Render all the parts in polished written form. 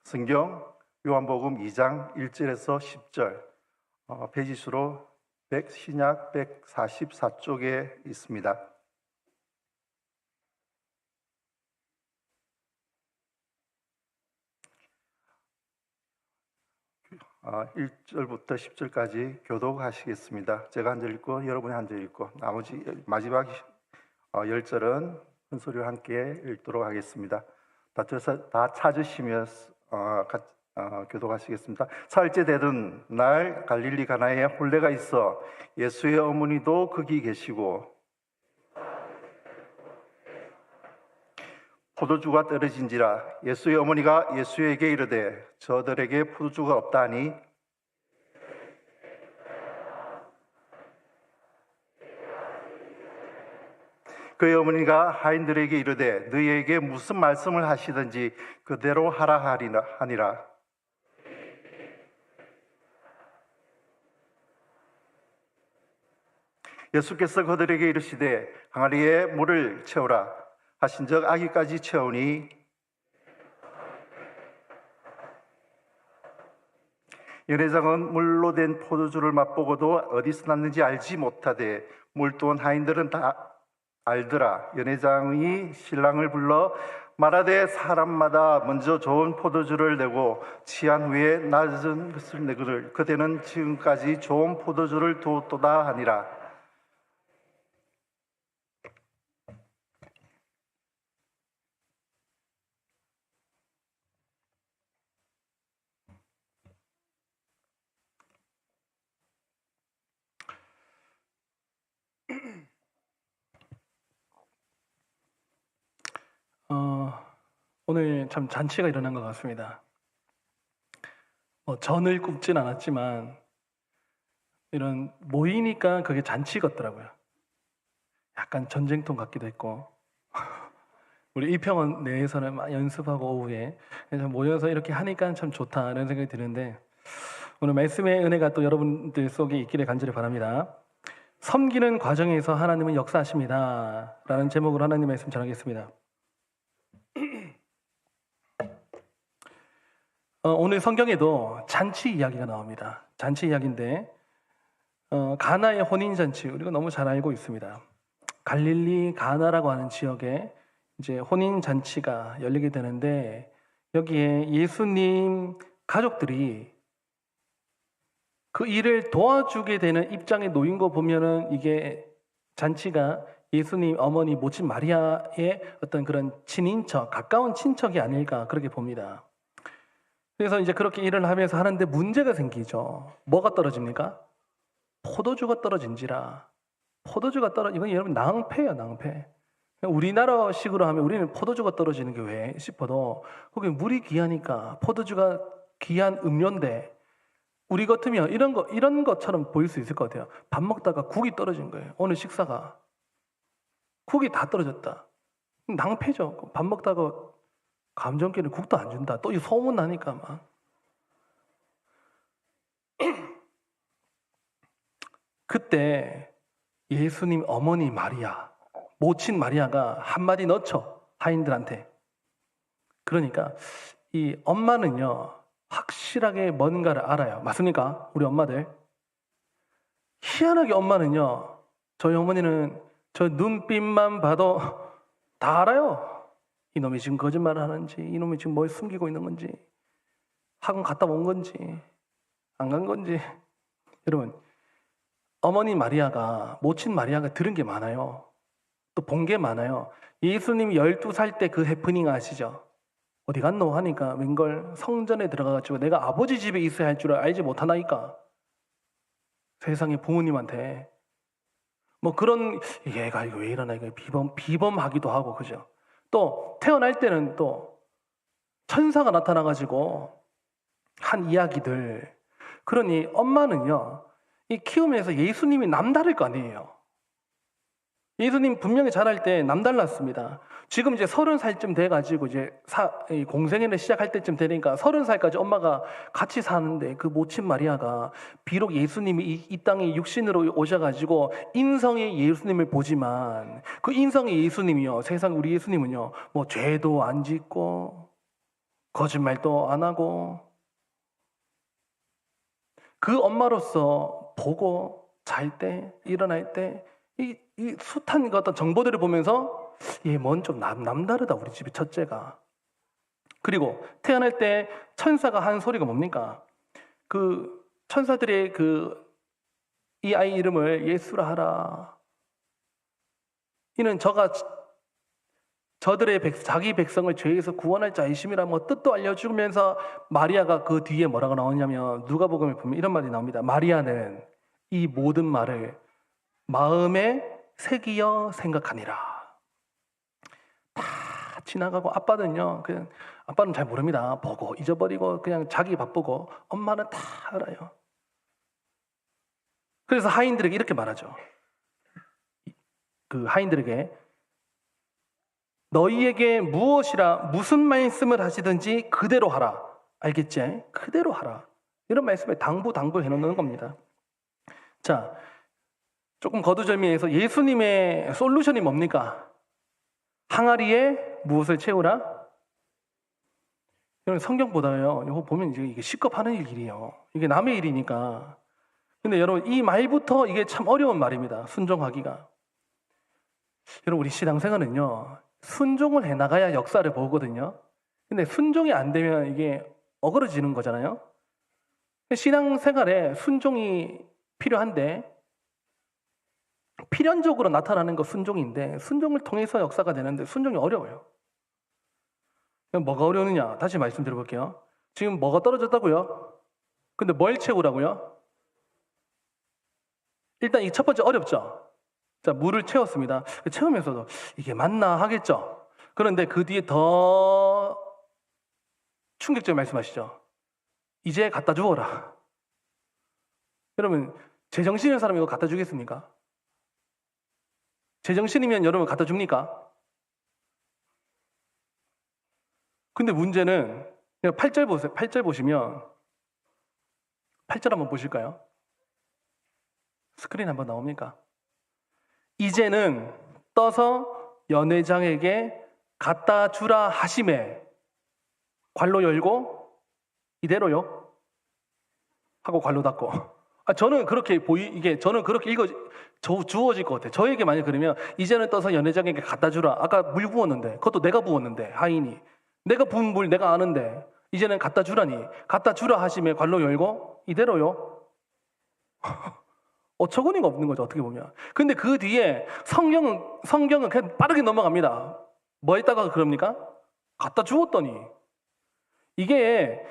성경 요한복음 2장 1절에서 10절, 페이지수로 신약 144쪽에 있습니다. 1절부터 10절까지 교독하시겠습니다. 제가 한 절 읽고 여러분이 한 절 읽고 나머지 마지막 10절은 큰 소리와 함께 읽도록 하겠습니다. 다 찾으시면 교독하시겠습니다. 사흘째 되던 날 갈릴리 가나에 혼례가 있어 예수의 어머니도 거기 계시고 포도주가 떨어진지라. 예수의 어머니가 예수에게 이르되 저들에게 포도주가 없다 하니 그의 어머니가 하인들에게 이르되 너희에게 무슨 말씀을 하시든지 그대로 하라 하니라. 예수께서 그들에게 이르시되 항아리에 물을 채우라 하신즉 아기까지 채우니 연회장은 물로 된 포도주를 맛보고도 어디서 났는지 알지 못하되 물두은 하인들은 다 알더라. 연회장이 신랑을 불러 말하되 사람마다 먼저 좋은 포도주를 내고 취한 후에 낮은 것을 내거늘 그대는 지금까지 좋은 포도주를 두었도다 하니라. 오늘 참 잔치가 일어난 것 같습니다. 전을 굽진 않았지만 이런 모이니까 그게 잔치 같더라고요. 약간 전쟁통 같기도 했고 우리 이평원 내에서는 막 연습하고 오후에 모여서 이렇게 하니까 참 좋다 이런 생각이 드는데 오늘 말씀의 은혜가 또 여러분들 속에 있기를 간절히 바랍니다. 섬기는 과정에서 하나님은 역사하십니다 라는 제목으로 하나님의 말씀 전하겠습니다. 오늘 성경에도 잔치 이야기가 나옵니다. 잔치 이야기인데 가나의 혼인잔치 우리가 너무 잘 알고 있습니다. 갈릴리 가나라고 하는 지역에 이제 혼인잔치가 열리게 되는데 여기에 예수님 가족들이 그 일을 도와주게 되는 입장에 놓인 거 보면은 이게 잔치가 예수님 어머니 모친 마리아의 어떤 그런 친인척, 가까운 친척이 아닐까 그렇게 봅니다. 그래서 이제 그렇게 일을 하면서 하는데 문제가 생기죠. 뭐가 떨어집니까? 포도주가 떨어진지라. 포도주가 이건 여러분 낭패예요, 낭패. 우리나라식으로 하면 우리는 포도주가 떨어지는 게 왜 싶어도 거기 물이 귀하니까 포도주가 귀한 음료인데 우리 같으면 이런 것처럼 보일 수 있을 것 같아요. 밥 먹다가 국이 떨어진 거예요. 오늘 식사가 국이 다 떨어졌다. 낭패죠. 밥 먹다가 감정기는 국도 안 준다. 또 이 소문 나니까 막. 그때 예수님 어머니 마리아, 모친 마리아가 한마디 넣죠. 하인들한테. 그러니까 이 엄마는요. 확실하게 뭔가를 알아요. 맞습니까? 우리 엄마들. 희한하게 엄마는요. 저희 어머니는 저 눈빛만 봐도 다 알아요. 이놈이 지금 거짓말을 하는지, 이놈이 지금 뭘 숨기고 있는 건지, 학원 갔다 온 건지, 안 간 건지. 여러분, 어머니 마리아가, 모친 마리아가 들은 게 많아요. 또 본 게 많아요. 예수님 12살 때 그 해프닝 아시죠? 어디 갔노? 하니까 웬걸 성전에 들어가가지고 내가 아버지 집에 있어야 할 줄을 알지 못하나이까? 세상에 부모님한테. 뭐 그런, 얘가 이거 왜 이러나, 이거 비범하기도 하고, 그죠? 또 태어날 때는 또 천사가 나타나가지고 한 이야기들. 그러니 엄마는요 이 키우면서 예수님이 남다를 거 아니에요. 예수님 분명히 자랄 때 남달랐습니다. 지금 이제 30살쯤 돼가지고 이제 공생애를 시작할 때쯤 되니까 30살까지 엄마가 같이 사는데 그 모친 마리아가 비록 예수님이 이 땅에 육신으로 오셔가지고 인성의 예수님을 보지만 그 인성의 예수님이요, 세상 우리 예수님은요 뭐 죄도 안 짓고 거짓말도 안 하고 그 엄마로서 보고 잘 때 일어날 때 이 숱한 그 어떤 정보들을 보면서 얘 뭔 좀 남다르다 우리 집이 첫째가. 그리고 태어날 때 천사가 한 소리가 뭡니까? 그 천사들의 이 아이 이름을 예수라 하라. 이는 저가 자기 백성을 죄에서 구원할 자이심이라 뭐 뜻도 알려주면서 마리아가 그 뒤에 뭐라고 나오냐면 누가복음에 보면 이런 말이 나옵니다. 마리아는 이 모든 말을 마음에 새기어 생각하니라. 다 지나가고 아빠는요, 그냥 아빠는 잘 모릅니다. 보고 잊어버리고 그냥 자기 바쁘고 엄마는 다 알아요. 그래서 하인들에게 이렇게 말하죠. 그 하인들에게 너희에게 무슨 말씀을 하시든지 그대로 하라. 알겠지? 그대로 하라. 이런 말씀을 당부해 놓는 겁니다. 자, 조금 거두절미해서 예수님의 솔루션이 뭡니까? 항아리에 무엇을 채우라? 여러분 성경보다요. 이거 보면 이게 시겁하는 일이에요. 이게 남의 일이니까. 근데 여러분 이 말부터 이게 참 어려운 말입니다. 순종하기가. 여러분 우리 신앙생활은요. 순종을 해나가야 역사를 보거든요. 근데 순종이 안 되면 이게 어그러지는 거잖아요. 신앙생활에 순종이 필요한데 필연적으로 나타나는 거 순종인데 순종을 통해서 역사가 되는데 순종이 어려워요. 그럼 뭐가 어려우느냐? 다시 말씀드려볼게요. 지금 뭐가 떨어졌다고요? 근데 뭘 채우라고요? 일단 이 첫 번째 어렵죠? 자, 물을 채웠습니다. 채우면서도 이게 맞나 하겠죠? 그런데 그 뒤에 더 충격적인 말씀하시죠? 이제 갖다 주어라. 여러분, 제정신인 사람이 이거 갖다 주겠습니까? 제정신이면 여러분 갖다 줍니까? 근데 문제는 8절 보세요. 8절 보시면 8절 한번 보실까요? 스크린 한번 나옵니까? 이제는 떠서 연회장에게 갖다 주라 하심에 괄로 열고 이대로요 하고 괄로 닫고. 저는 그렇게 저는 그렇게 주어질 것 같아요. 저에게 만약 그러면 이제는 떠서 연회장에게 갖다 주라. 아까 물 부었는데 그것도 내가 부었는데 하인이 내가 부은 물 내가 아는데 이제는 갖다 주라니 갖다 주라 하심에 괄로 열고 이대로요. 어처구니가 없는 거죠 어떻게 보면. 근데 그 뒤에 성경은 그냥 빠르게 넘어갑니다. 뭐 했다가 그럽니까? 갖다 주었더니. 이게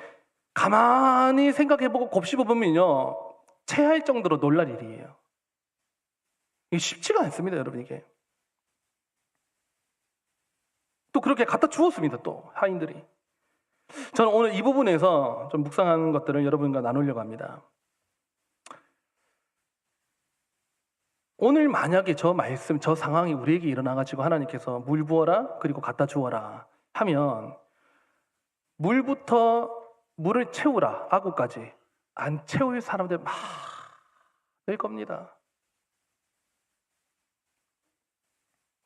가만히 생각해보고 곱씹어보면요 체할 정도로 놀랄 일이에요. 이게 쉽지가 않습니다 여러분. 이게 또 그렇게 갖다 주었습니다. 또 하인들이. 저는 오늘 이 부분에서 좀 묵상하는 것들을 여러분과 나누려고 합니다. 오늘 만약에 저 상황이 우리에게 일어나가지고 하나님께서 물 부어라 그리고 갖다 주어라 하면 물을 채우라 하고까지 안 채울 사람들 많을 겁니다.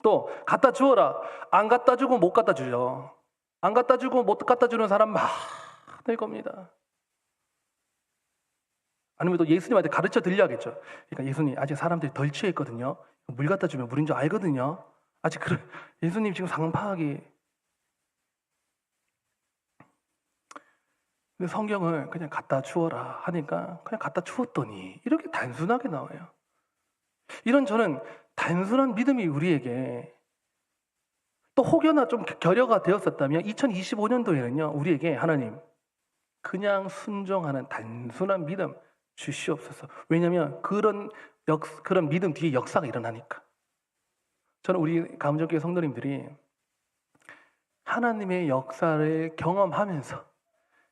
또 갖다 주어라 안 갖다 주고 못 갖다 주죠. 안 갖다 주고 못 갖다 주는 사람 많을 겁니다. 아니면 또 예수님한테 가르쳐 드려야겠죠. 그러니까 예수님 아직 사람들이 덜 취했거든요. 물 갖다 주면 물인 줄 알거든요. 아직 예수님 지금 상황 파악이. 근데 성경을 그냥 갖다 주어라 하니까 그냥 갖다 주었더니 이렇게 단순하게 나와요. 이런 저는 단순한 믿음이 우리에게 또 혹여나 좀 결여가 되었었다면 2025년도에는요 우리에게 하나님 그냥 순종하는 단순한 믿음 주시옵소서. 왜냐하면 그런 믿음 뒤에 역사가 일어나니까. 저는 우리 감정교회 성도님들이 하나님의 역사를 경험하면서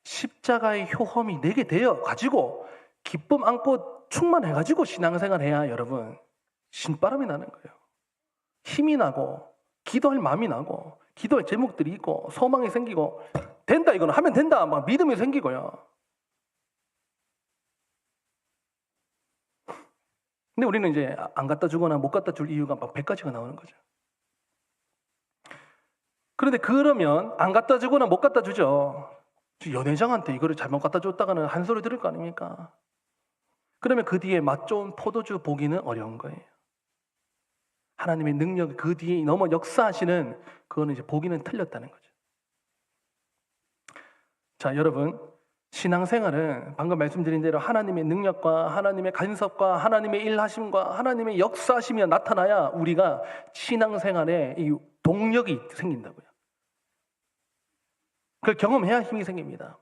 십자가의 효험이 내게 되어 가지고 기쁨 안고 충만해 가지고 신앙생활 해야 여러분 신바람이 나는 거예요. 힘이 나고 기도할 마음이 나고 기도할 제목들이 있고 소망이 생기고 된다 이거는 하면 된다 막 믿음이 생기고요. 근데 우리는 이제 안 갖다 주거나 못 갖다 줄 이유가 막 100가지가 나오는 거죠. 그런데 그러면 안 갖다 주거나 못 갖다 주죠. 연회장한테 이거를 잘못 갖다 줬다가는 한 소리 들을 거 아닙니까? 그러면 그 뒤에 맛 좋은 포도주 보기는 어려운 거예요. 하나님의 능력이 그 뒤에 너무 역사하시는 그거는 이제 보기는 틀렸다는 거죠. 자, 여러분, 신앙생활은 방금 말씀드린 대로 하나님의 능력과 하나님의 간섭과 하나님의 일하심과 하나님의 역사하심이 나타나야 우리가 신앙생활에 이 동력이 생긴다고요. 그걸 경험해야 힘이 생깁니다.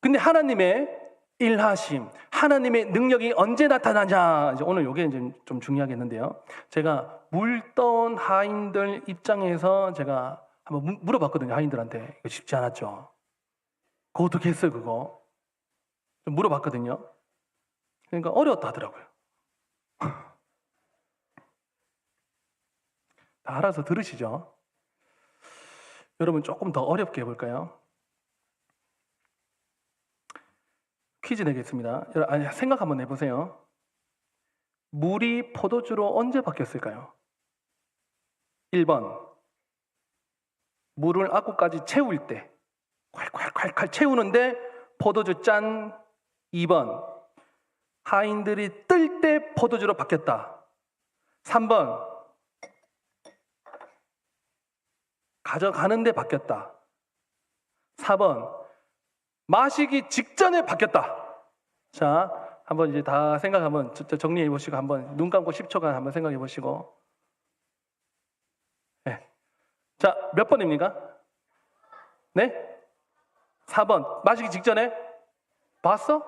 근데 하나님의 일하심, 하나님의 능력이 언제 나타나냐? 이제 오늘 이게 이제 좀 중요하겠는데요. 제가 물떠온 하인들 입장에서 제가 한번 물어봤거든요. 하인들한테. 이거 쉽지 않았죠. 그거 어떻게 했어요, 그거? 좀 물어봤거든요. 그러니까 어려웠다 하더라고요. 다 알아서 들으시죠? 여러분 조금 더 어렵게 해볼까요? 퀴즈 내겠습니다. 생각 한번 해보세요. 물이 포도주로 언제 바뀌었을까요? 1번, 물을 아구까지 채울 때 콸콸콸콸 채우는데 포도주 짠. 2번, 하인들이 뜰 때 포도주로 바뀌었다. 3번, 가져가는데 바뀌었다. 4번, 마시기 직전에 바뀌었다. 자, 한번 이제 다 생각 한번 정리해 보시고 한번 눈 감고 10초간 한번 생각해 보시고. 네. 자, 몇 번입니까? 네? 4번. 마시기 직전에? 봤어?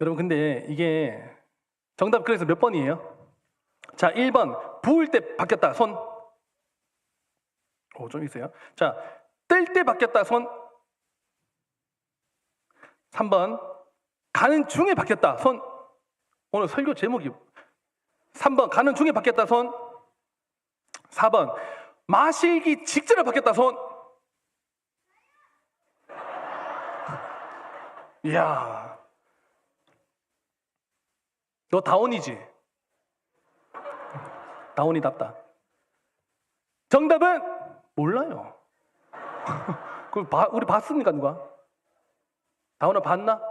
여러분, 근데 이게 정답 그래서 몇 번이에요? 자, 1번. 부을 때 바뀌었다. 손. 좀 있어요. 자, 뜰 때 바뀌었다. 손. 3번. 가는 중에 바뀌었다. 손. 오늘 설교 제목이 3번. 가는 중에 바뀌었다. 손. 4번. 마시기 직전에 바뀌었다. 손. 이야. 너 다운이지? 다운이답다. 정답은 몰라요. 우리 봤습니까, 누가? 다운을 봤나?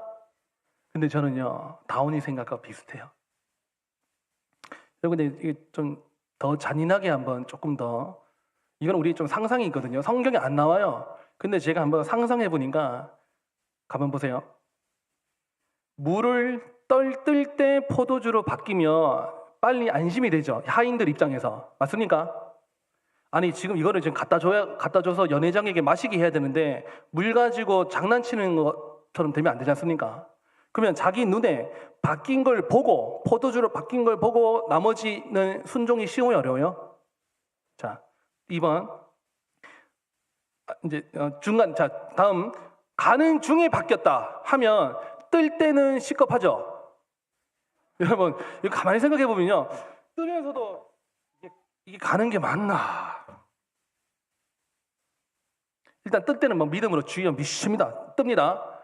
근데 저는요, 다운이 생각과 비슷해요. 여러분, 근데 이게 좀 더 잔인하게 한번 조금 더, 이건 우리 좀 상상이 있거든요. 성경에 안 나와요. 근데 제가 한번 상상해 보니까, 가만 보세요. 물을 뜰 때 포도주로 바뀌면 빨리 안심이 되죠. 하인들 입장에서. 맞습니까? 아니, 지금 이거를 지금 갖다 줘서 연회장에게 마시게 해야 되는데 물 가지고 장난치는 것처럼 되면 안 되지 않습니까? 그러면 자기 눈에 바뀐 걸 보고, 포도주로 바뀐 걸 보고 나머지는 순종이 쉬워요, 어려워요? 자, 2번. 이제 중간, 자, 다음. 가는 중에 바뀌었다 하면 뜰 때는 시겁하죠? 여러분, 이거 가만히 생각해 보면요. 뜨면서도 이게 가는 게 맞나? 일단 뜰 때는 막 믿음으로 주여 믿습니다. 뜹니다.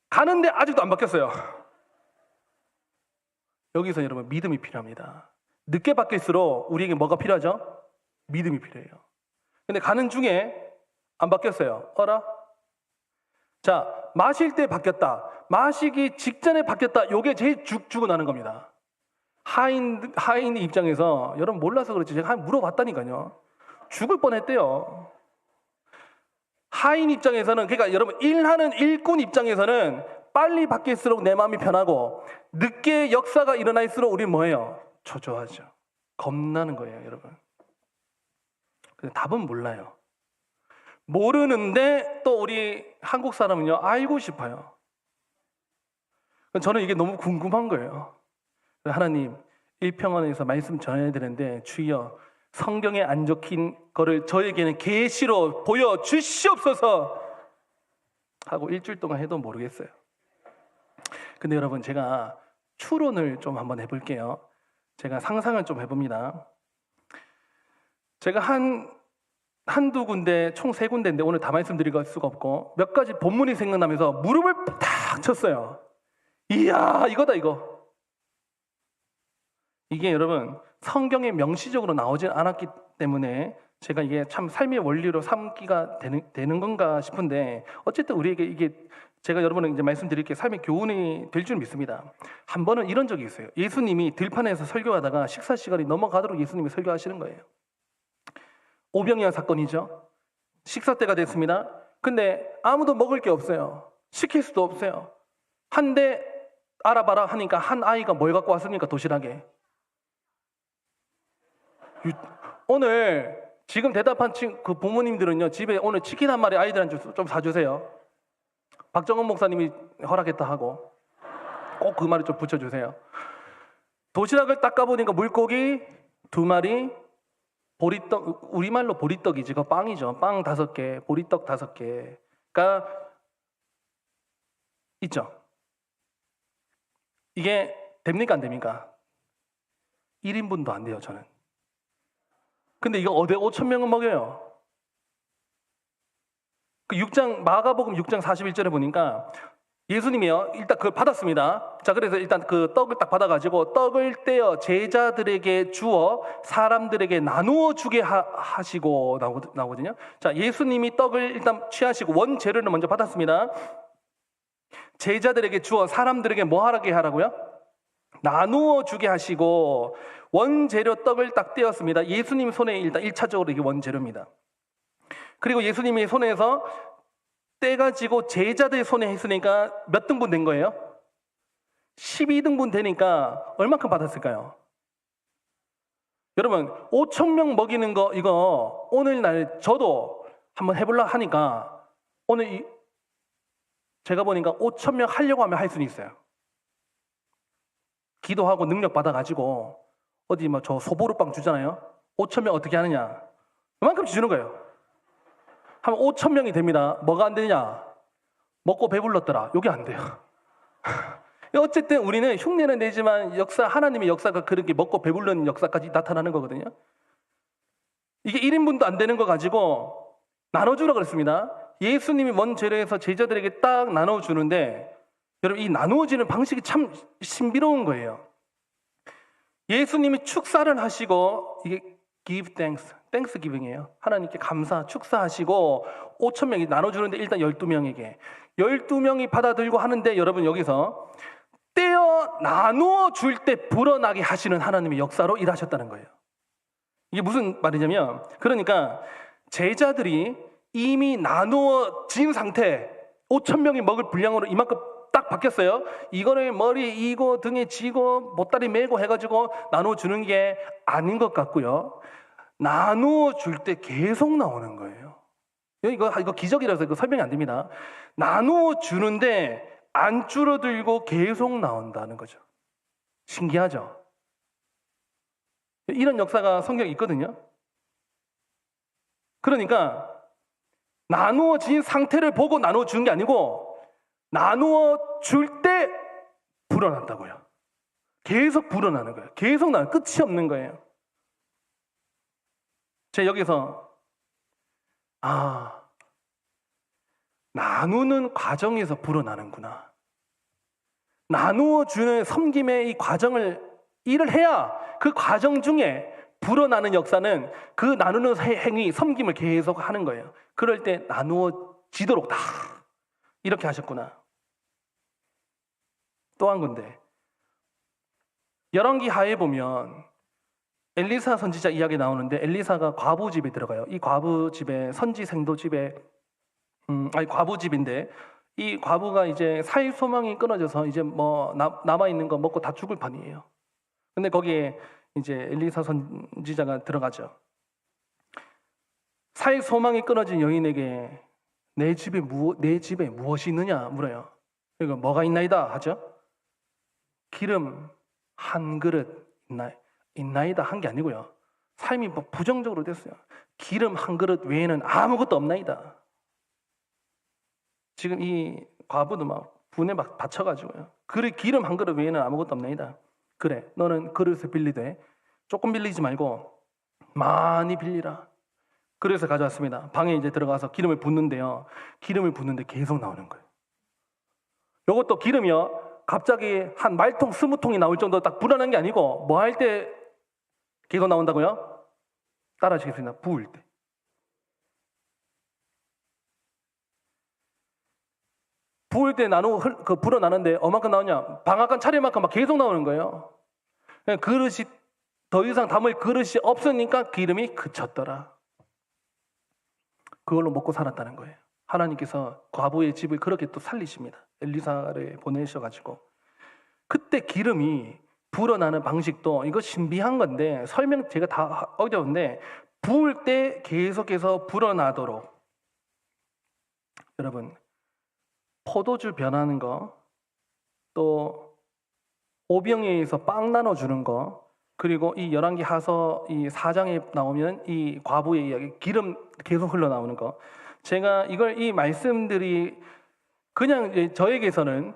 가는데 아직도 안 바뀌었어요. 여기서 여러분 믿음이 필요합니다. 늦게 바뀔수록 우리에게 뭐가 필요하죠? 믿음이 필요해요. 근데 가는 중에 안 바뀌었어요. 어라? 자, 마실 때 바뀌었다. 마시기 직전에 바뀌었다. 요게 제일 죽어나는 겁니다. 하인 입장에서, 여러분 몰라서 그렇지 제가 물어봤다니까요. 죽을 뻔했대요. 하인 입장에서는, 그러니까 여러분 일하는 일꾼 입장에서는 빨리 바뀔수록 내 마음이 편하고 늦게 역사가 일어날수록 우리는 뭐예요? 초조하죠. 겁나는 거예요, 여러분. 근데 답은 몰라요. 모르는데 또 우리 한국 사람은요, 알고 싶어요. 저는 이게 너무 궁금한 거예요. 하나님, 일평원에서 말씀 전해야 되는데 주여 성경에 안 적힌 거를 저에게는 계시로 보여주시옵소서 하고 일주일 동안 해도 모르겠어요. 근데 여러분, 제가 추론을 좀 한번 해볼게요. 제가 상상을 좀 해봅니다. 제가 한두 군데, 총 3군데인데 오늘 다 말씀드릴 수가 없고 몇 가지 본문이 생각나면서 무릎을 탁 쳤어요. 이야, 이거다 이거. 이게 여러분 성경에 명시적으로 나오진 않았기 때문에 제가 이게 참 삶의 원리로 삼기가 되는 건가 싶은데, 어쨌든 우리에게 이게 제가 여러분에게 이제 말씀드릴게 삶의 교훈이 될 줄 믿습니다. 한 번은 이런 적이 있어요. 예수님이 들판에서 설교하다가 식사 시간이 넘어가도록 예수님이 설교하시는 거예요. 오병이어 사건이죠. 식사 때가 됐습니다. 근데 아무도 먹을 게 없어요. 시킬 수도 없어요. 한데 알아봐라 하니까 한 아이가 뭘 갖고 왔습니까? 도시락에. 오늘 지금 대답한 그 부모님들은요, 집에 오늘 치킨 한 마리 아이들한테 좀 사주세요. 박정은 목사님이 허락했다 하고 꼭 그 말을 좀 붙여주세요. 도시락을 닦아보니까 물고기 2마리, 보리떡, 우리말로 보리떡이지, 그거 빵이죠. 빵 5개, 보리떡 5개가 있죠. 이게 됩니까 안 됩니까? 1인분도 안 돼요, 저는. 근데 이거 어디 5,000명은 먹여요. 그 6장 마가복음 6장 41절에 보니까 예수님이요, 일단 그걸 받았습니다. 자, 그래서 일단 그 떡을 딱 받아가지고 떡을 떼어 제자들에게 주어 사람들에게 나누어 주게 하시고 나오거든요. 자, 예수님이 떡을 일단 취하시고 원재료를 먼저 받았습니다. 제자들에게 주어 사람들에게 뭐 하게 하라고요? 나누어 주게 하시고 원재료 떡을 딱 떼었습니다. 예수님 손에 일단 1차적으로 이게 원재료입니다. 그리고 예수님이 손에서 떼가지고 제자들 손에 했으니까 몇 등분 된 거예요? 12등분 되니까 얼마큼 받았을까요? 여러분 5,000명 먹이는 거 이거 오늘날 저도 한번 해보려 하니까 오늘 제가 보니까 5,000명 하려고 하면 할 수는 있어요. 기도하고 능력 받아가지고 어디 뭐 저 소보루빵 주잖아요. 5,000명 어떻게 하느냐? 이만큼씩 주는 거예요. 한 5,000명이 됩니다. 뭐가 안 되냐? 먹고 배불렀더라. 이게 안 돼요. 어쨌든 우리는 흉내는 내지만 하나님의 역사가 그렇게 먹고 배불른 역사까지 나타나는 거거든요. 이게 1인분도 안 되는 거 가지고 나눠주라고 그랬습니다. 예수님이 먼 재료에서 제자들에게 딱 나눠주는데, 여러분 이 나누어지는 방식이 참 신비로운 거예요. 예수님이 축사를 하시고, 이게 give thanks, thanksgiving이에요. 하나님께 감사, 축사하시고 5,000명이 나눠주는데 일단 12명에게 12명이 받아들고 하는데, 여러분 여기서 떼어 나누어 줄 때 불어나게 하시는 하나님의 역사로 일하셨다는 거예요. 이게 무슨 말이냐면, 그러니까 제자들이 이미 나누어진 상태, 5,000명이 먹을 분량으로 이만큼 딱 바뀌었어요. 이거를 머리 이고 등에 지고 보따리 메고 해가지고 나누어 주는 게 아닌 것 같고요. 나누어 줄 때 계속 나오는 거예요. 이거 기적이라서 이거 설명이 안 됩니다. 나누어 주는데 안 줄어들고 계속 나온다는 거죠. 신기하죠? 이런 역사가 성경에 있거든요. 그러니까 나누어진 상태를 보고 나누어 주는 게 아니고 나누어 줄 때 불어난다고요. 계속 불어나는 거예요. 계속 나는 끝이 없는 거예요. 제가 여기서 나누는 과정에서 불어나는구나. 나누어 주는 섬김의 이 과정을 일을 해야 그 과정 중에 불어나는 역사는 그 나누는 행위, 섬김을 계속 하는 거예요. 그럴 때 나누어지도록 다 이렇게 하셨구나. 또 한 건데, 열왕기 하에 보면 엘리사 선지자 이야기 나오는데, 엘리사가 과부 집에 들어가요. 이 과부 집에 선지 생도 집에 과부 집인데, 이 과부가 이제 살 소망이 끊어져서 이제 뭐 남아 있는 거 먹고 다 죽을 판이에요. 근데 거기에 이제 엘리사 선지자가 들어가죠. 살 소망이 끊어진 여인에게 내 집에 무엇이 있느냐 물어요. 그러니까 뭐가 있나이다 하죠. 기름 한 그릇 있나이다 한 게 아니고요. 삶이 뭐 부정적으로 됐어요. 기름 한 그릇 외에는 아무것도 없나이다. 지금 이 과부도 막 분에 막 받쳐가지고요. 그래, 기름 한 그릇 외에는 아무것도 없나이다. 그래, 너는 그릇을 빌리되 조금 빌리지 말고 많이 빌리라. 그래서 가져왔습니다. 방에 이제 들어가서 기름을 붓는데요. 기름을 붓는데 계속 나오는 거예요. 이것도 기름이요. 갑자기 한 말통 20통이 나올 정도로 딱 불어난 게 아니고 뭐 할 때 계속 나온다고요? 따라하시겠습니다. 부을 때. 부을 때 불어나는데 얼마큼 나오냐? 방앗간 차례만큼 막 계속 나오는 거예요. 그릇이 더 이상 담을 그릇이 없으니까 기름이 그쳤더라. 그걸로 먹고 살았다는 거예요. 하나님께서 과부의 집을 그렇게 또 살리십니다. 엘리사를 보내셔가지고. 그때 기름이 불어나는 방식도 이거 신비한 건데 설명 제가 다 어려운데 부을 때 계속해서 불어나도록. 여러분, 포도주 변하는 거, 또 오병이어에서 빵 나눠주는 거, 그리고 이 열왕기 하서 이 4장에 나오면 이 과부의 이야기, 기름 계속 흘러나오는 거. 제가 이 말씀들이 그냥 이제 저에게서는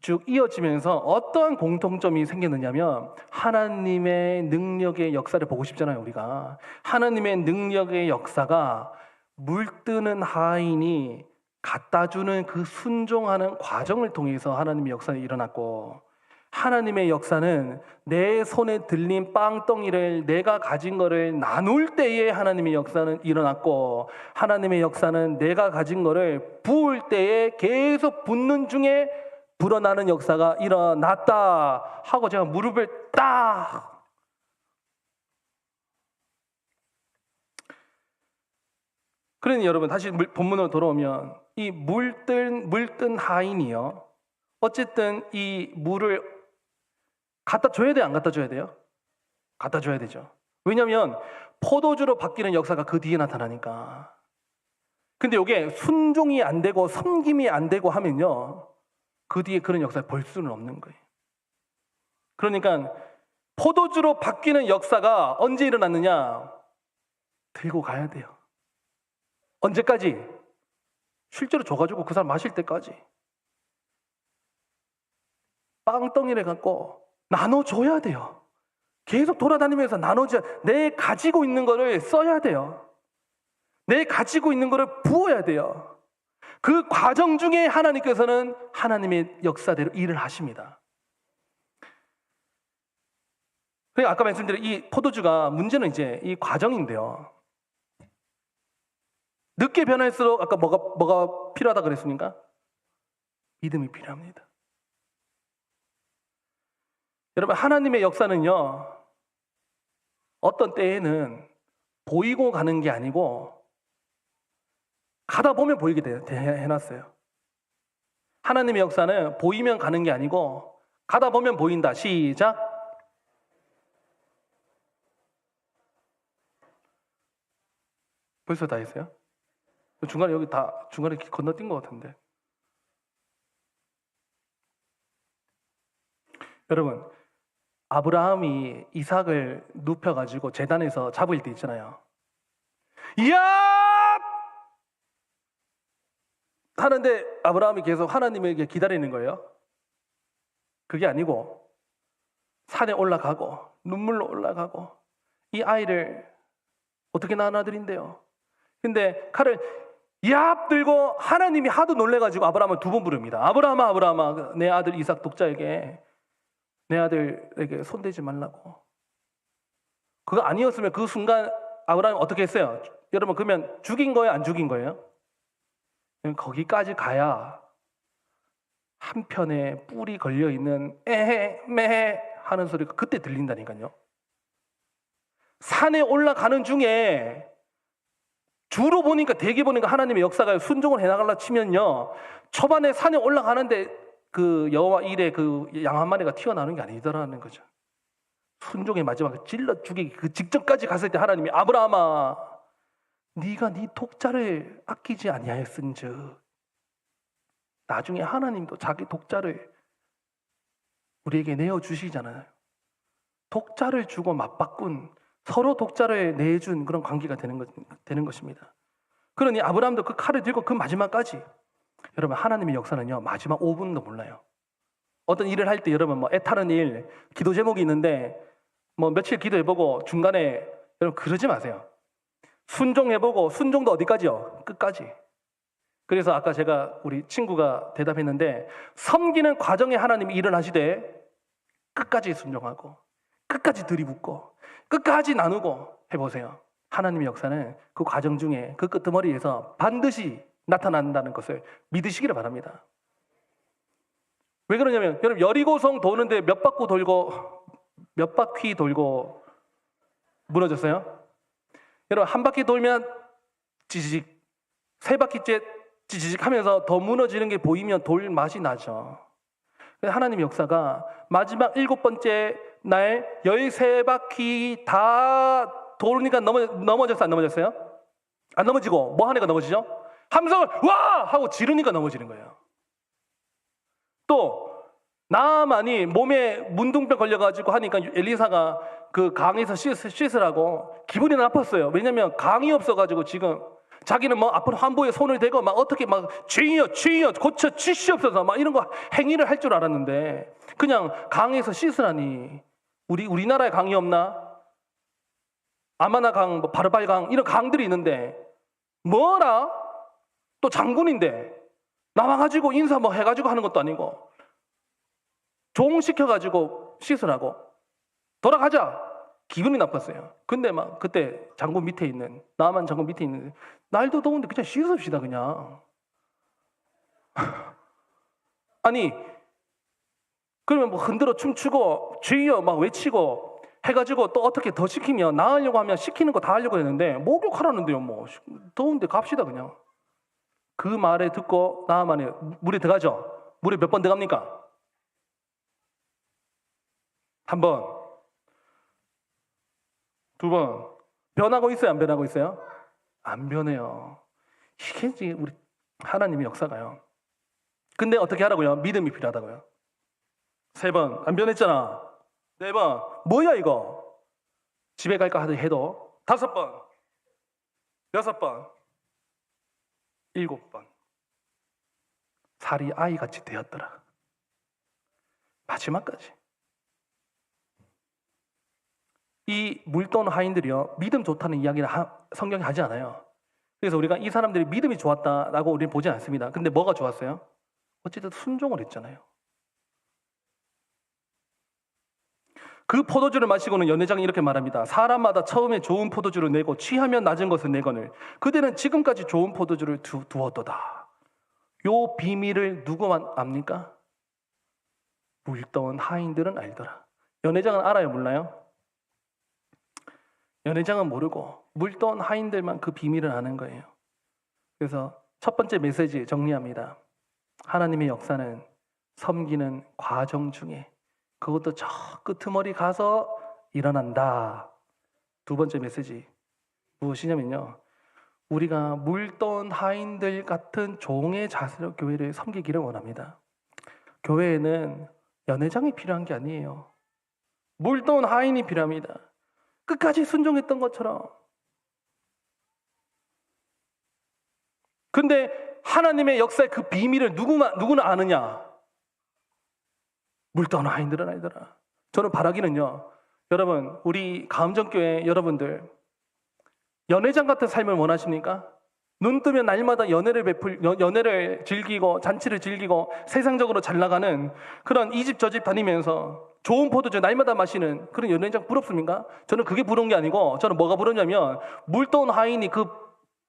쭉 이어지면서 어떠한 공통점이 생겼느냐면 하나님의 능력의 역사를 보고 싶잖아요, 우리가. 하나님의 능력의 역사가 물뜨는 하인이 갖다 주는 그 순종하는 과정을 통해서 하나님의 역사는 일어났고, 하나님의 역사는 내 손에 들린 빵덩이를 내가 가진 거를 나눌 때에 하나님의 역사는 일어났고, 하나님의 역사는 내가 가진 거를 부을 때에 계속 붓는 중에 불어나는 역사가 일어났다 하고 제가 무릎을 딱. 그러니 여러분, 다시 본문으로 돌아오면 이 물뜬 하인이요, 어쨌든 이 물을 갖다 줘야 돼요, 안 갖다 줘야 돼요? 갖다 줘야 되죠. 왜냐하면 포도주로 바뀌는 역사가 그 뒤에 나타나니까. 근데 이게 순종이 안 되고 섬김이 안 되고 하면요, 그 뒤에 그런 역사를 볼 수는 없는 거예요. 그러니까 포도주로 바뀌는 역사가 언제 일어났느냐? 들고 가야 돼요. 언제까지? 실제로 줘가지고 그 사람 마실 때까지. 빵덩이를 갖고 나눠줘야 돼요. 계속 돌아다니면서 나눠줘야, 내 가지고 있는 거를 써야 돼요. 내 가지고 있는 거를 부어야 돼요. 그 과정 중에 하나님께서는 하나님의 역사대로 일을 하십니다. 그러니까 아까 말씀드린 이 포도주가 문제는 이제 이 과정인데요. 늦게 변할수록 아까 뭐가 필요하다 그랬습니까? 믿음이 필요합니다. 여러분, 하나님의 역사는요, 어떤 때에는 보이고 가는 게 아니고 가다 보면 보이게 해놨어요. 하나님의 역사는 보이면 가는 게 아니고 가다 보면 보인다. 시작. 벌써 다 했어요? 중간에 여기 다 중간에 건너뛴 것 같은데. 여러분, 아브라함이 이삭을 눕혀가지고 제단에서 잡을 때 있잖아요. 이야! 하는데 아브라함이 계속 하나님에게 기다리는 거예요. 그게 아니고 산에 올라가고 눈물로 올라가고 이 아이를 어떻게 나눠드린대요. 근데 칼을 얍 들고 하나님이 하도 놀래가지고 아브라함을 2번 부릅니다. 아브라함아, 아브라함아, 내 아들 이삭 독자에게, 내 아들에게 손대지 말라고. 그거 아니었으면 그 순간 아브라함이 어떻게 했어요? 여러분, 그러면 죽인 거예요, 안 죽인 거예요? 거기까지 가야 한편에 뿔이 걸려있는 에헤 메헤 하는 소리가 그때 들린다니까요. 산에 올라가는 중에 주로 보니까, 대개 보니까 하나님의 역사가 순종을 해나가려 치면요, 초반에 산에 올라가는데 그 여호와 일에 그 양 한 마리가 튀어나오는 게 아니더라는 거죠. 순종의 마지막에 찔러 죽이기 그 직전까지 갔을 때 하나님이 아브라함아, 네가 네 독자를 아끼지 아니하였은즉 나중에 하나님도 자기 독자를 우리에게 내어주시잖아요. 독자를 주고 맞바꾼, 서로 독자를 내준 그런 관계가 되는 것입니다. 그러니 아브라함도 그 칼을 들고 그 마지막까지. 여러분, 하나님의 역사는요, 마지막 5분도 몰라요. 어떤 일을 할 때 여러분 애타는 일, 기도 제목이 있는데 며칠 기도해보고 중간에 여러분 그러지 마세요. 순종해보고, 순종도 어디까지요? 끝까지. 그래서 아까 제가 우리 친구가 대답했는데, 섬기는 과정에 하나님이 일을 하시되 끝까지 순종하고 끝까지 들이붓고 끝까지 나누고 해보세요. 하나님의 역사는 그 과정 중에 그 끄트머리에서 반드시 나타난다는 것을 믿으시기를 바랍니다. 왜 그러냐면 여러분 여리고성 도는데 몇 바퀴 돌고 무너졌어요? 여러분 한 바퀴 돌면 찌지직, 세 바퀴째 찌지직 하면서 더 무너지는 게 보이면 돌 맛이 나죠. 하나님의 역사가 마지막 7번째 날 13바퀴 다 돌으니까 넘어졌어, 안 넘어졌어요? 안 넘어지고 뭐 하니까 넘어지죠? 함성을 와! 하고 지르니까 넘어지는 거예요. 또 나만이 몸에 문둥병 걸려가지고 하니까 엘리사가 그 강에서 씻으라고 기분이 나빴어요. 왜냐면 강이 없어가지고 지금 자기는 뭐 앞으로 환부에 손을 대고 막 어떻게 막 주여 고쳐 주시옵소서 막 이런 거 행위를 할 줄 알았는데 그냥 강에서 씻으라니. 우리나라에 강이 없나? 아마나 강, 뭐 바르발 강 이런 강들이 있는데 뭐라? 또 장군인데 나와가지고 인사 뭐 해가지고 하는 것도 아니고 종 시켜가지고 씻으라고 돌아가자. 기분이 나빴어요. 근데 막 그때 장군 밑에 있는 나만 장군 밑에 있는 날도 더운데 그냥 씻읍시다 그냥. 아니 그러면 뭐 흔들어 춤추고 주여 막 외치고 해가지고 또 어떻게 더 시키면 나으려고 하면 시키는 거 다 하려고 했는데 목욕하라는데요. 뭐 더운데 갑시다 그냥. 그 말에 듣고 나만에 물에 들어가죠. 물에 몇 번 들어갑니까? 한 번, 두 번. 변하고 있어요? 안 변하고 있어요? 안 변해요. 이게 이제 우리 하나님의 역사가요. 근데 어떻게 하라고요? 믿음이 필요하다고요. 3번, 안 변했잖아. 4번, 뭐야 이거? 집에 갈까 해도 5번, 6번, 7번. 살이 아이같이 되었더라. 마지막까지. 이 물돈 하인들이요, 믿음 좋다는 이야기를 성경이 하지 않아요. 그래서 우리가 이 사람들이 믿음이 좋았다라고 우리는 보지 않습니다. 근데 뭐가 좋았어요? 어쨌든 순종을 했잖아요. 그 포도주를 마시고는 연회장이 이렇게 말합니다. 사람마다 처음에 좋은 포도주를 내고 취하면 낮은 것을 내거늘 그대는 지금까지 좋은 포도주를 두었도다. 요 비밀을 누구만 압니까? 물던 하인들은 알더라. 연회장은 알아요, 몰라요? 연회장은 모르고 물던 하인들만 그 비밀을 아는 거예요. 그래서 첫 번째 메시지 정리합니다. 하나님의 역사는 섬기는 과정 중에 그것도 저 끄트머리 가서 일어난다. 두 번째 메시지 무엇이냐면요, 우리가 물던 하인들 같은 종의 자세로 교회를 섬기기를 원합니다. 교회에는 연회장이 필요한 게 아니에요. 물던 하인이 필요합니다. 끝까지 순종했던 것처럼. 근데 하나님의 역사의 그 비밀을 누구나 아느냐? 물던 하인들은 알더라. 저는 바라기는요, 여러분, 우리 가음정교회 여러분들 연회장 같은 삶을 원하십니까? 눈 뜨면 날마다 연애를 즐기고 잔치를 즐기고 세상적으로 잘 나가는 그런 이 집 저 집 다니면서 좋은 포도주 날마다 마시는 그런 연회장 부럽습니까? 저는 그게 부러운 게 아니고 저는 뭐가 부럽냐면 물돈 하인이 그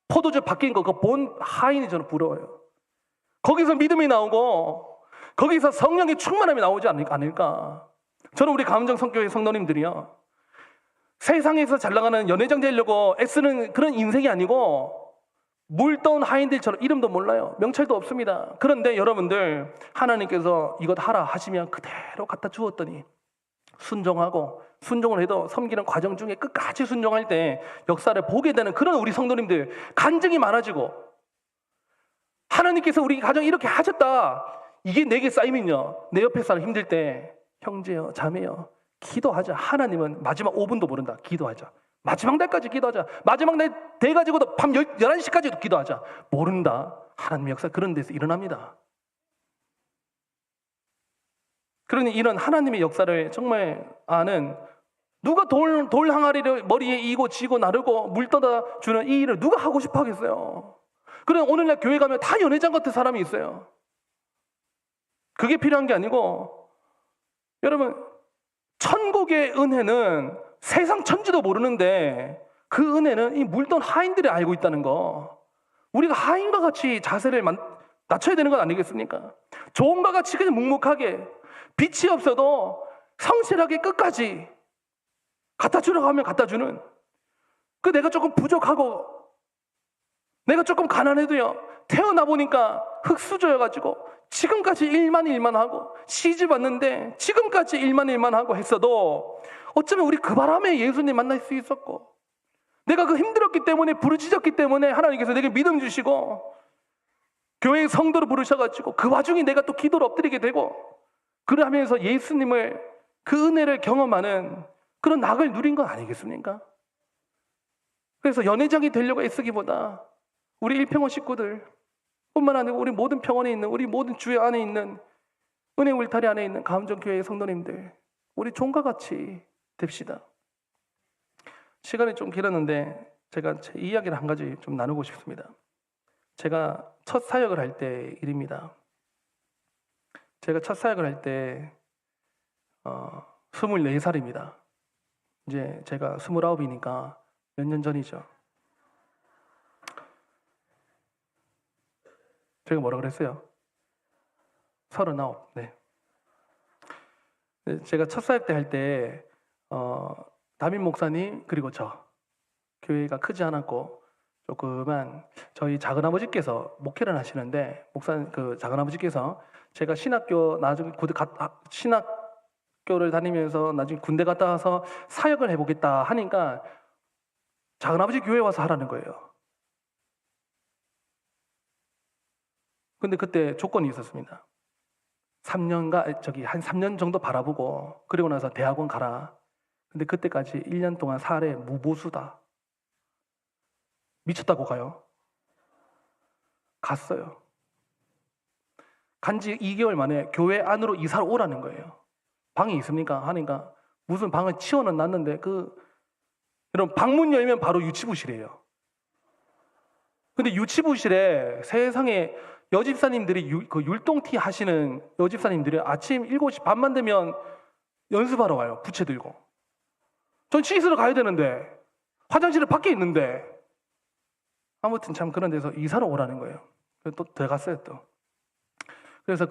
포도주 바뀐 거 그 본 하인이 저는 부러워요. 거기서 믿음이 나오고 거기서 성령의 충만함이 나오지 않을까. 저는 우리 가음정 성교회 성도님들이요, 세상에서 잘 나가는 연회장 되려고 애쓰는 그런 인생이 아니고 물던 하인들처럼 이름도 몰라요. 명찰도 없습니다. 그런데 여러분들 하나님께서 이것 하라 하시면 그대로 갖다 주었더니 순종을 해도 섬기는 과정 중에 끝까지 순종할 때 역사를 보게 되는 그런 우리 성도님들 간증이 많아지고, 하나님께서 우리 가정 이렇게 하셨다, 이게 내게 쌓이면요, 내 옆에 사람 힘들 때 형제요 자매요 기도하자. 하나님은 마지막 5분도 모른다. 기도하자. 마지막 날까지 기도하자. 마지막 날 돼가지고도 밤 11시까지도 기도하자. 모른다. 하나님의 역사 그런 데서 일어납니다. 그러니 이런 하나님의 역사를 정말 아는, 누가 돌 항아리를 머리에 이고 지고 나르고 물 떠다 주는 이 일을 누가 하고 싶어 하겠어요? 그래 오늘날 교회 가면 다 연회장 같은 사람이 있어요. 그게 필요한 게 아니고, 여러분 천국의 은혜는 세상 천지도 모르는데 그 은혜는 이 물던 하인들이 알고 있다는 거. 우리가 하인과 같이 자세를 낮춰야 되는 건 아니겠습니까? 종과 같이 그냥 묵묵하게 빛이 없어도 성실하게 끝까지 갖다 주라고 하면 갖다 주는, 그 내가 조금 부족하고 내가 조금 가난해도요, 태어나 보니까 흙수저여가지고 지금까지 일만 하고, 시집 왔는데 지금까지 일만 하고 했어도 어쩌면 우리 그 바람에 예수님 만날 수 있었고, 내가 그 힘들었기 때문에, 부르짖었기 때문에 하나님께서 내게 믿음 주시고 교회의 성도로 부르셔가지고 그 와중에 내가 또 기도를 엎드리게 되고, 그러면서 예수님을, 그 은혜를 경험하는 그런 낙을 누린 건 아니겠습니까? 그래서 연회장이 되려고 애쓰기보다 우리 일평원 식구들 뿐만 아니고 우리 모든 평원에 있는, 우리 모든 주회 안에 있는, 은혜 울타리 안에 있는 가음정교회의 성도님들, 우리 종과 같이 됩시다. 시간이 좀 길었는데 제가 제 이야기를 한 가지 좀 나누고 싶습니다. 제가 첫 사역을 할 때 일입니다. 제가 첫 사역을 할 때 24살입니다. 이제 제가 29이니까 몇 년 전이죠. 제가 뭐라 그랬어요? 39. 네. 제가 첫 사역 때 할 때 담임 목사님 그리고 저, 교회가 크지 않았고 조그만 저희 작은아버지께서 목회를 하시는데, 목사님 그 작은아버지께서 제가 신학교 나중에 신학교를 다니면서 나중에 군대 갔다 와서 사역을 해보겠다 하니까 작은아버지 교회 와서 하라는 거예요. 근데 그때 조건이 있었습니다. 3년간 한 3년 정도 바라보고 그리고 나서 대학원 가라. 근데 그때까지 1년 동안 사례 무보수다. 미쳤다고 가요. 갔어요. 간지 2개월 만에 교회 안으로 이사를 오라는 거예요. 방이 있습니까? 하니까 무슨 방을 치워는 놨는데 여러분 방문 열면 바로 유치부실이에요. 근데 유치부실에 세상에 여집사님들이 그 율동티 하시는 여집사님들이 아침 7시 반만 되면 연습하러 와요. 부채 들고. 전 씻으러 가야 되는데, 화장실은 밖에 있는데. 아무튼 참 그런 데서 이사로 오라는 거예요. 그래서 또 들어갔어요 또. 그래서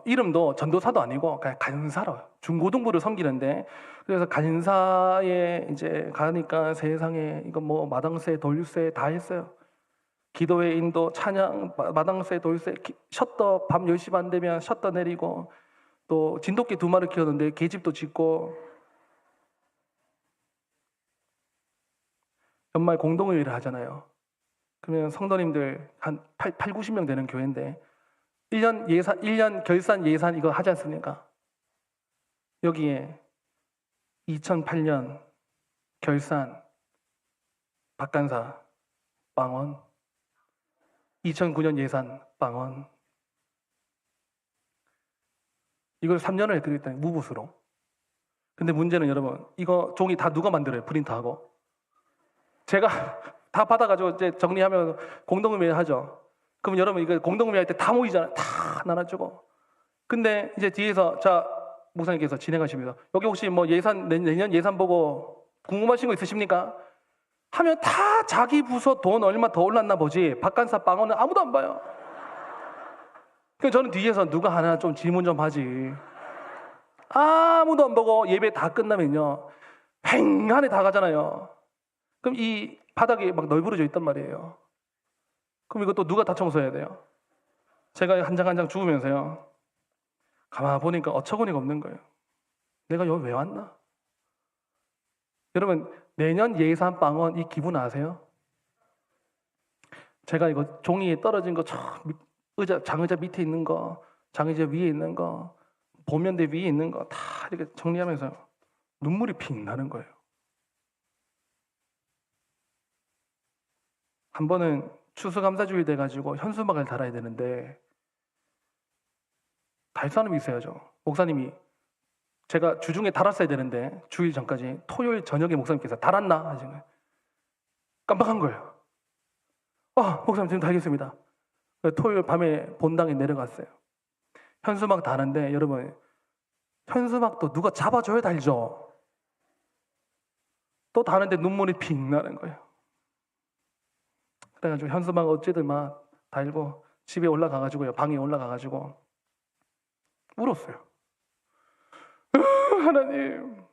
이름도 전도사도 아니고 그냥 간사로, 중고등부를 섬기는데, 그래서 간사에 이제 가니까 세상에 이거 뭐 마당새, 돌쇠 다 했어요. 기도회 인도, 찬양, 마당새, 돌쇠, 셔터 밤 10시 반 되면 셔터 내리고, 또 진돗개 2마리 키웠는데 계집도 짓고, 연말 공동회의를 하잖아요. 그러면 성도님들 한 90명 되는 교회인데 1년 결산 예산 이거 하지 않습니까? 여기에 2008년 결산 박간사 빵원, 2009년 예산 빵원, 이걸 3년을 해드리겠다니 무보수로. 근데 문제는 여러분, 이거 종이 다 누가 만들어요? 프린터하고. 제가 다 받아가지고 이제 정리하면 공동구매 하죠. 그럼 여러분 이거 공동구매 할 때 다 모이잖아요. 다 나눠주고. 근데 이제 뒤에서 자 목사님께서 진행하시면서 여기 혹시 뭐 예산 내년 예산 보고 궁금하신 거 있으십니까? 하면 다 자기 부서 돈 얼마 더 올랐나 보지 박간사 빵원은 아무도 안 봐요. 그래서 저는 뒤에서 누가 하나 좀 질문 좀 하지. 아무도 안 보고 예배 다 끝나면요 횡하네 다 가잖아요. 그럼 이 바닥이 막 널브러져 있단 말이에요. 그럼 이것도 누가 다 청소해야 돼요? 제가 한 장 한 장 주우면서요 가만 보니까 어처구니가 없는 거예요. 내가 여기 왜 왔나? 여러분 내년 예산 빵원 이 기분 아세요? 제가 이거 종이에 떨어진 거 장의자 밑에 있는 거, 장의자 위에 있는 거, 보면대 위에 있는 거 다 이렇게 정리하면서 눈물이 핑 나는 거예요. 한 번은 추수감사주일 돼가지고 현수막을 달아야 되는데 달 사람이 있어야죠. 목사님이 제가 주중에 달았어야 되는데 주일 전까지 토요일 저녁에 목사님께서 달았나 하시는 거예요. 깜빡한 거예요. 목사님 지금 달겠습니다. 토요일 밤에 본당에 내려갔어요. 현수막 다는데 여러분 현수막도 누가 잡아줘야 달죠. 또 다는데 눈물이 핑 나는 거예요. 그래가지고 현수막 어찌든 막 달고 집에 올라가가지고요, 방에 올라가가지고 울었어요. 하나님,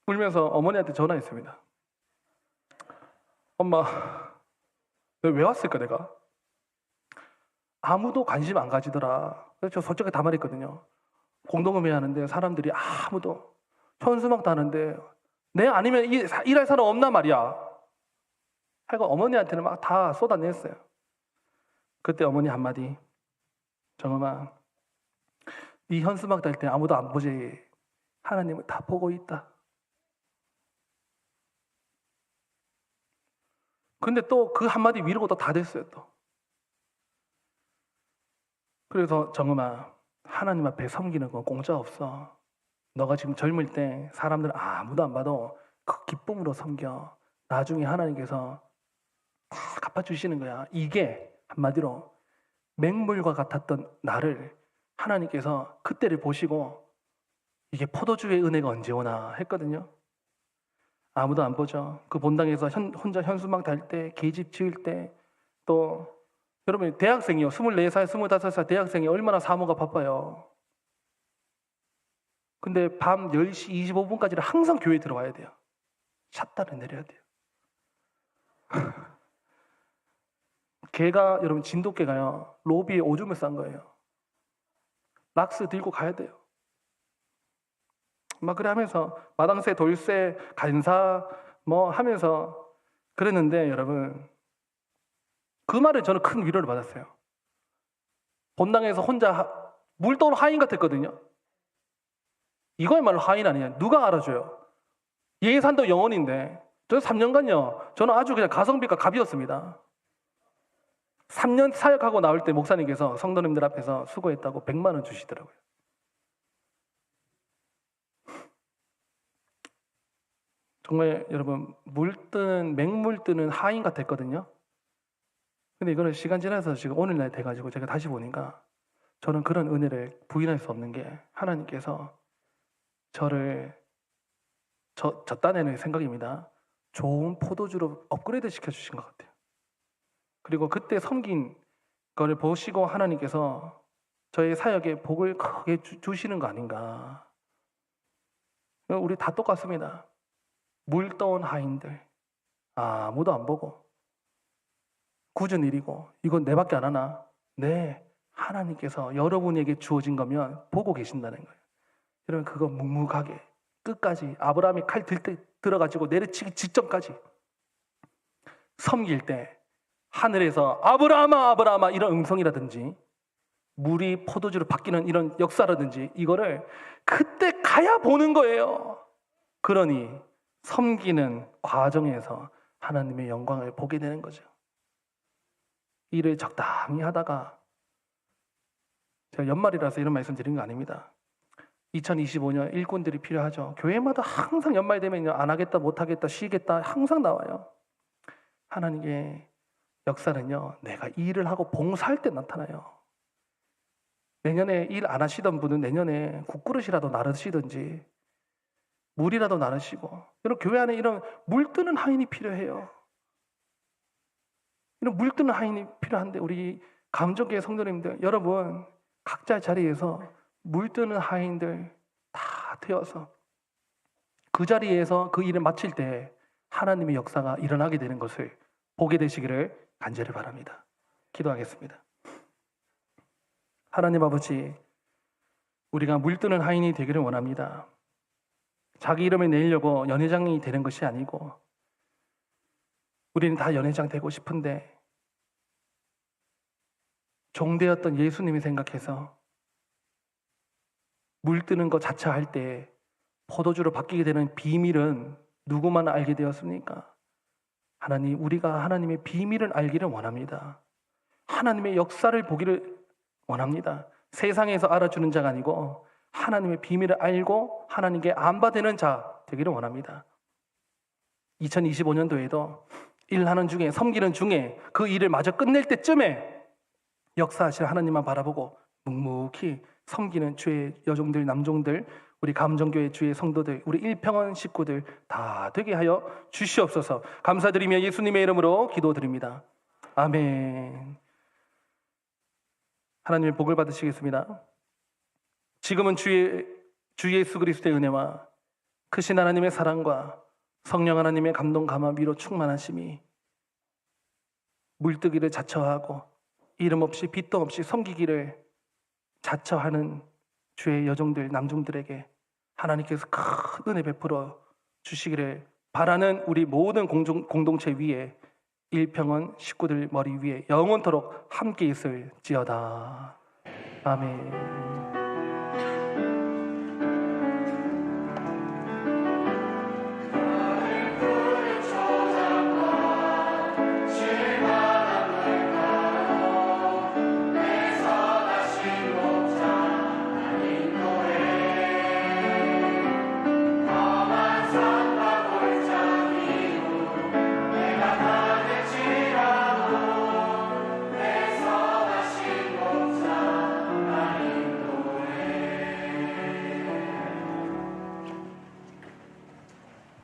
울면서 어머니한테 전화했습니다. 엄마, 왜 왔을까 내가? 아무도 관심 안 가지더라. 그래서 저 솔직히 다 말했거든요. 공동음회 하는데 사람들이 아무도 현수막도 하는데 내 아니면 일할 사람 없나 말이야. 하여간 어머니한테는 막 다 쏟아냈어요. 그때 어머니 한마디, 정엄아, 네 현수막 달 때 아무도 안 보지. 하나님은 다 보고 있다. 근데 또 그 한마디 위로가 또 다 됐어요, 또. 그래서 정엄아, 하나님 앞에 섬기는 건 공짜 없어. 너가 지금 젊을 때 사람들 아무도 안 봐도 그 기쁨으로 섬겨. 나중에 하나님께서 다 갚아주시는 거야. 이게 한마디로 맹물과 같았던 나를 하나님께서 그때를 보시고 이게 포도주의 은혜가 언제 오나 했거든요. 아무도 안 보죠. 그 본당에서 혼자 현수막 달 때, 계집 지을 때, 또 여러분 대학생이요. 24살, 25살 대학생이 얼마나 사모가 바빠요. 근데 밤 10시 25분까지는 항상 교회에 들어와야 돼요. 샷다를 내려야 돼요. 걔가 여러분 진돗개가요. 로비에 오줌을 싼 거예요. 락스 들고 가야 돼요. 막 그래 하면서 마당새, 돌쇠, 간사 뭐 하면서 그랬는데 여러분 그 말에 저는 큰 위로를 받았어요. 본당에서 혼자 물도는 하인 같았거든요. 이거야말로 하인 아니냐. 누가 알아줘요. 예산도 영혼인데 저 3년간요. 저는 아주 그냥 가성비가 갑이었습니다. 3년 사역하고 나올 때 목사님께서 성도님들 앞에서 수고했다고 100만 원 주시더라고요. 정말 여러분 맹물 뜨는 하인 같았거든요. 근데 이거는 시간 지나서 지금 오늘날 돼가지고 제가 다시 보니까 저는 그런 은혜를 부인할 수 없는 게 하나님께서 저를 저 딴에는 생각입니다. 좋은 포도주로 업그레이드 시켜주신 것 같아요. 그리고 그때 섬긴 거를 보시고 하나님께서 저의 사역에 복을 크게 주시는 거 아닌가. 우리 다 똑같습니다. 물 떠온 하인들 아무도 안 보고 굳은 일이고 이건 내밖에 안 하나? 네, 하나님께서 여러분에게 주어진 거면 보고 계신다는 거예요. 여러분 그거 묵묵하게 끝까지 아브라함이 칼 들어가지고 내려치기 직전까지 섬길 때 하늘에서 아브라함아 아브라함아 이런 음성이라든지 물이 포도주로 바뀌는 이런 역사라든지 이거를 그때 가야 보는 거예요. 그러니 섬기는 과정에서 하나님의 영광을 보게 되는 거죠. 일을 적당히 하다가 제가 연말이라서 이런 말씀 드린 거 아닙니다. 2025년 일꾼들이 필요하죠. 교회마다 항상 연말 되면 안 하겠다, 못 하겠다, 쉬겠다 항상 나와요. 하나님의 역사는요, 내가 일을 하고 봉사할 때 나타나요. 내년에 일 안 하시던 분은 내년에 국그릇이라도 나르시든지 물이라도 나르시고, 이런 교회 안에 이런 물뜨는 하인이 필요해요. 이런 물뜨는 하인이 필요한데 우리 감정계 성도님들 여러분 각자 자리에서 물뜨는 하인들 다 되어서 그 자리에서 그 일을 마칠 때 하나님의 역사가 일어나게 되는 것을 보게 되시기를 간절히 바랍니다. 기도하겠습니다. 하나님 아버지, 우리가 물뜨는 하인이 되기를 원합니다. 자기 이름을 내려고 연회장이 되는 것이 아니고 우리는 다 연회장 되고 싶은데 종되었던 예수님이 생각해서 물뜨는 것 자체 할 때 포도주로 바뀌게 되는 비밀은 누구만 알게 되었습니까? 하나님, 우리가 하나님의 비밀을 알기를 원합니다. 하나님의 역사를 보기를 원합니다. 세상에서 알아주는 자가 아니고 하나님의 비밀을 알고 하나님께 안받는 자 되기를 원합니다. 2025년도에도 일하는 중에 섬기는 중에 그 일을 마저 끝낼 때쯤에 역사하실 하나님만 바라보고 묵묵히 섬기는 주의 여종들 남종들 우리 감정교회 주의 성도들, 우리 일평원 식구들 다 되게 하여 주시옵소서. 감사드리며 예수님의 이름으로 기도드립니다. 아멘. 하나님의 복을 받으시겠습니다. 지금은 주 예수 그리스도의 은혜와 크신 하나님의 사랑과 성령 하나님의 감동 감화 위로 충만하심이 물뜨기를 자처하고 이름 없이 빚도 없이 섬기기를 자처하는 주의 여종들 남종들에게 하나님께서 큰 은혜 베풀어 주시기를 바라는 우리 모든 공동체 위에 일평원 식구들 머리 위에 영원토록 함께 있을지어다. 아멘.